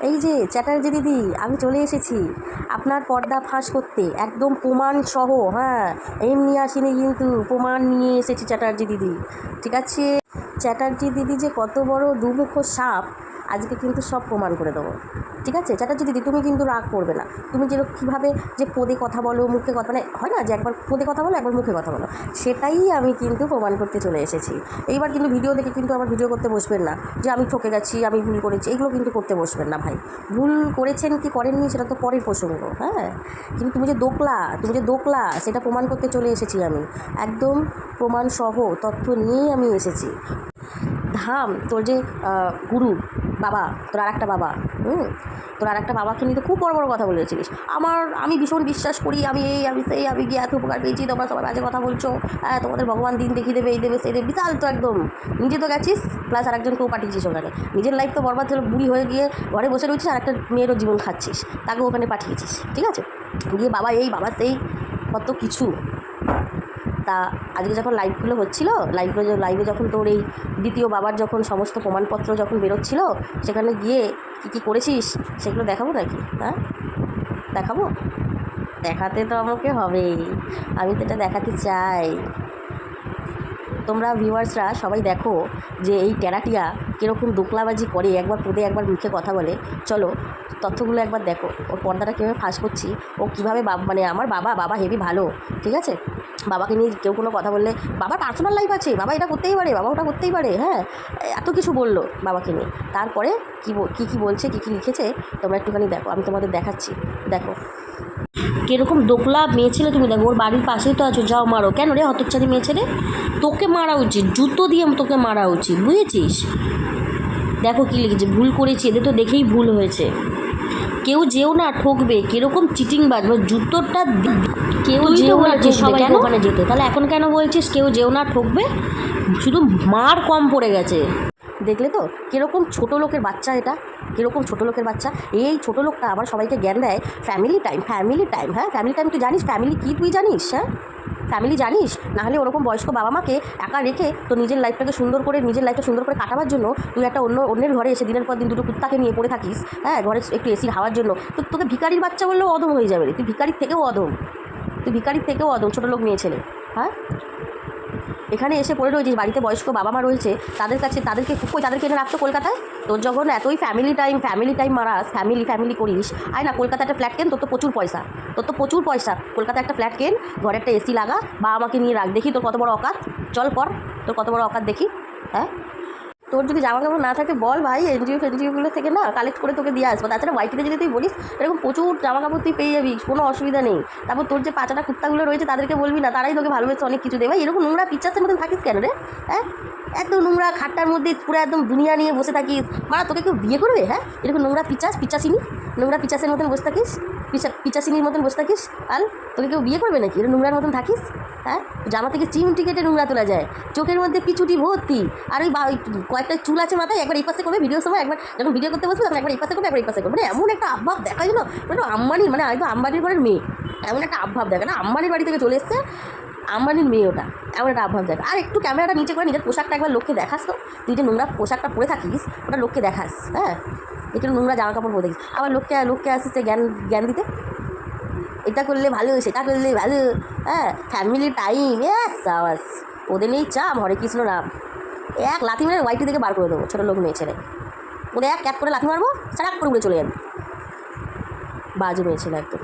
এই যে চ্যাটার্জি দিদি, আমি চলে এসেছি আপনার পর্দা ফাঁস করতে, একদম প্রমাণ সহ। হ্যাঁ, এমনি আসিনি কিন্তু, প্রমাণ নিয়ে এসেছি চ্যাটার্জি দিদি। ঠিক আছে, চ্যাটার্জি দিদি যে কত বড় দুমুখো সাপ আজকে কিন্তু সব প্রমাণ করে দেবো। ঠিক আছে চ্যাটার্জি দিদি, তুমি কিন্তু রাগ করবে না। তুমি যে কীভাবে যে পদে কথা বলো, মুখে কথা, মানে হয় না যে একবার পদে কথা বলো একবার মুখে কথা বলো, সেটাই আমি কিন্তু প্রমাণ করতে চলে এসেছি। এইবার কিন্তু ভিডিও দেখে কিন্তু আবার ভিডিও করতে বসবেন না যে আমি ঠকে গেছি, আমি ভুল করেছি, এগুলো কিন্তু করতে বসবেন না ভাই। ভুল করেছেন কি করেননি সেটা তো পরের প্রসঙ্গ। হ্যাঁ, কিন্তু তুমি যে দোকলা সেটা প্রমাণ করতে চলে এসেছি আমি, একদম প্রমাণ সহ তথ্য নিয়েই আমি এসেছি। ধাম, তোর যে গুরু বাবা, তোর আর একটা বাবা, তোর আর একটা বাবাকে নিয়ে তো খুব বড় বড় কথা বলেছিলিস। আমি ভীষণ বিশ্বাস করি, আমি এই আমি সেই, আমি গিয়ে এত উপকার পেয়েছি, তোমরা সবাই বাজে কথা বলছো, হ্যাঁ তোমাদের ভগবান দিন দেখিয়ে দেবে, এই দেবে সেই দেবে, বিশাল তো একদম। নিজে তো গেছিস, প্লাস আর একজনকেও পাঠিয়েছিস ওখানে। নিজের লাইফ তো বরবাদ হলো, বুড়ি হয়ে গিয়ে ঘরে বসে রয়েছিস, আর একটা মেয়েরও জীবন খাচ্ছিস, তাকেও ওখানে পাঠিয়েছিস। ঠিক আছে, গিয়ে বাবা এই বাবা সেই, কত কিছু। তা আজকে যখন লাইভগুলো হচ্ছিলো, লাইভে যখন তোর এই দ্বিতীয় বাবার যখন সমস্ত প্রমাণপত্র যখন বেরোচ্ছিলো, সেখানে গিয়ে কী কী করেছিস সেগুলো দেখাবো নাকি? হ্যাঁ দেখাবো, দেখাতে তো আমাকে হবেই, আমি তো এটা দেখাতে চাই। তোমরা ভিউয়ার্সরা সবাই দেখো যে এই টেরাটিয়া কীরকম দোকলাবাজি করে, একবার পদে একবার মুখে কথা বলে। চলো তথ্যগুলো একবার দেখো, ওর পর্দাটা কীভাবে ফাঁস করছি, ও কীভাবে মানে আমার বাবা হেভি ভালো। ঠিক আছে, বাবাকে নিয়ে কেউ কোনো কথা বললে, বাবার পার্সোনাল লাইফ আছে, বাবা এটা করতেই পারে, বাবা ওটা করতেই পারে, হ্যাঁ এত কিছু বললো বাবাকে নিয়ে। তারপরে কী বলছে, কী লিখেছে তোমরা একটুখানি দেখো, আমি তোমাদের দেখাচ্ছি। দেখো কীরকম দোকলা মেয়ে ছেলে, তুমি দেখো ওর বাড়ির পাশেই তো আছো, যাও মারো। কেন রে হতচ্ছাড়ি মেয়ে ছেলে, তোকে মারা উচিত, জুতো দিয়ে তোকে মারা উচিত, বুঝেছিস? দেখো কী লিখেছে, ভুল করেছি, এদের তো দেখেই ভুল হয়েছে। কেউ যেও না ঠকবে, কীরকম চিটিং বাজবে জুতোটা, কেউ যেও না সবাই ওখানে যেতে, তাহলে এখন কেন বলছিস কেউ যেও না ঠকবে? শুধু মার কম পড়ে গেছে। দেখলে তো কীরকম ছোটো লোকের বাচ্চা, এটা কীরকম ছোটো লোকের বাচ্চা। এই ছোটো লোকটা আবার সবাইকে জ্ঞান দেয় ফ্যামিলি টাইম। হ্যাঁ ফ্যামিলি টাইম তুই জানিস ফ্যামিলি কী, তুই জানিস? হ্যাঁ ফ্যামিলি জানিস? নাহলে ওরকম বয়স্ক বাবা মাকে একা রেখে তো নিজের লাইফটা সুন্দর করে কাটাবার জন্য তুই একটা অন্যের ঘরে এসে দিনের পর দিন দুটো কুত্তাকে নিয়ে পড়ে থাকিস। হ্যাঁ, ঘরে একটু এসির হাওয়ার জন্য তোকে ভিখারির বাচ্চা বললেও অদম হয়ে যাবে রে, তুই ভিখারির থেকেও অদম, ছোটো লোক মেয়ে ছেলে। হ্যাঁ, এখানে এসে পড়ে রয়েছিস, বাড়িতে বয়স্ক বাবা মা রয়েছে, তাদেরকে এনে রাখতো কলকাতায়। তোর যখন এতই ফ্যামিলি টাইম মারাস, ফ্যামিলি করিস, আয় না কলকাতায় একটা ফ্ল্যাট কেন, তোর তো প্রচুর পয়সা, কলকাতায় একটা ফ্ল্যাট কেন, ঘরে একটা এসি লাগা, বাবা মাকে নিয়ে রাখ, দেখি তোর কত বড় অকাত। চল কর, তোর কত বড় অকাত দেখি। হ্যাঁ, তোর যদি জামা কাপড় না থাকে বল ভাই, এনজিওগুলো থেকে না কালেক্ট করে তোকে দিয়ে আসবো। তাছাড়া ওয়াইটিতে যদি তুই বলিস এরকম প্রচুর জামা কাপড় তুই পেয়ে যাবি, কোনো অসুবিধা নেই। তারপর তোর যে পাঁচাটা কুত্তাগুলো রয়েছে তাদেরকে বলবি না, তারাই তোকে ভালোবেসে অনেক কিছু দেবে। এরকম নোংরা পিচ্চাসের মতন থাকিস কেন রে? হ্যাঁ, একদম নোংরা খাটটার মধ্যে পুরো একদম দুনিয়া নিয়ে বসে থাকিস, মানে তোকে কেউ বিয়ে করবে? হ্যাঁ, এরকম নোংরা পিচাসিনি, নোংরা পিচাসের মতন বসে থাকিস, পিচাসিনির মতন বসে থাকিস, আর তোকে কেউ বিয়ে করবে নাকি? এরকম নোংরার মতন থাকিস। হ্যাঁ, জামা থেকে চিমটি কেটে নোংরা তোলা যায়, চোখের মধ্যে পিছুটি ভর্তি, আর ওই কয়েকটা চুল আছে মাথায়, একবার এই পাশে করবে ভিডিওর সময়, একবার যখন ভিডিও করতে বসবে তখন একবার এই পাশে করবে, একবার এই পাশে করবে, মানে এমন একটা আবভাব দেখায় যেন আম্বানি, মানে একদম আম্বানির ঘরের মেয়ে, এমন একটা আবভাব দেখে না, আম্বানির বাড়ি থেকে চলে এসছে, আম্বানির মেয়ে ওটা, এমন একটা আবভাব দেখ। আর একটু ক্যামেরাটা নিচে করে নিজের পোশাকটা একবার লোককে দেখাস তো, তুই যে নোংরা পোশাকটা পরে থাকিস ওটা লোককে দেখাস। হ্যাঁ, একটু নোংরা জামা কাপড় পরে দেখিস, আবার লোককে আসিস জ্ঞান দিতে, এটা করলে ভালো, সেটা করলে ভালো। হ্যাঁ, ফ্যামিলি টাইম, সাবাস, ওদের নেই চাপ, হরে কৃষ্ণ নাম, এক লাথি মেরে ওয়াইটি থেকে বার করে দেবো, ছোটো লোক মেয়ে ছেলে, ওদের এক ক্যাপ করে লাথি মারবো, সারাক করে উড়ে চলে যাবে, বাজে মেয়ে ছেলে একদম।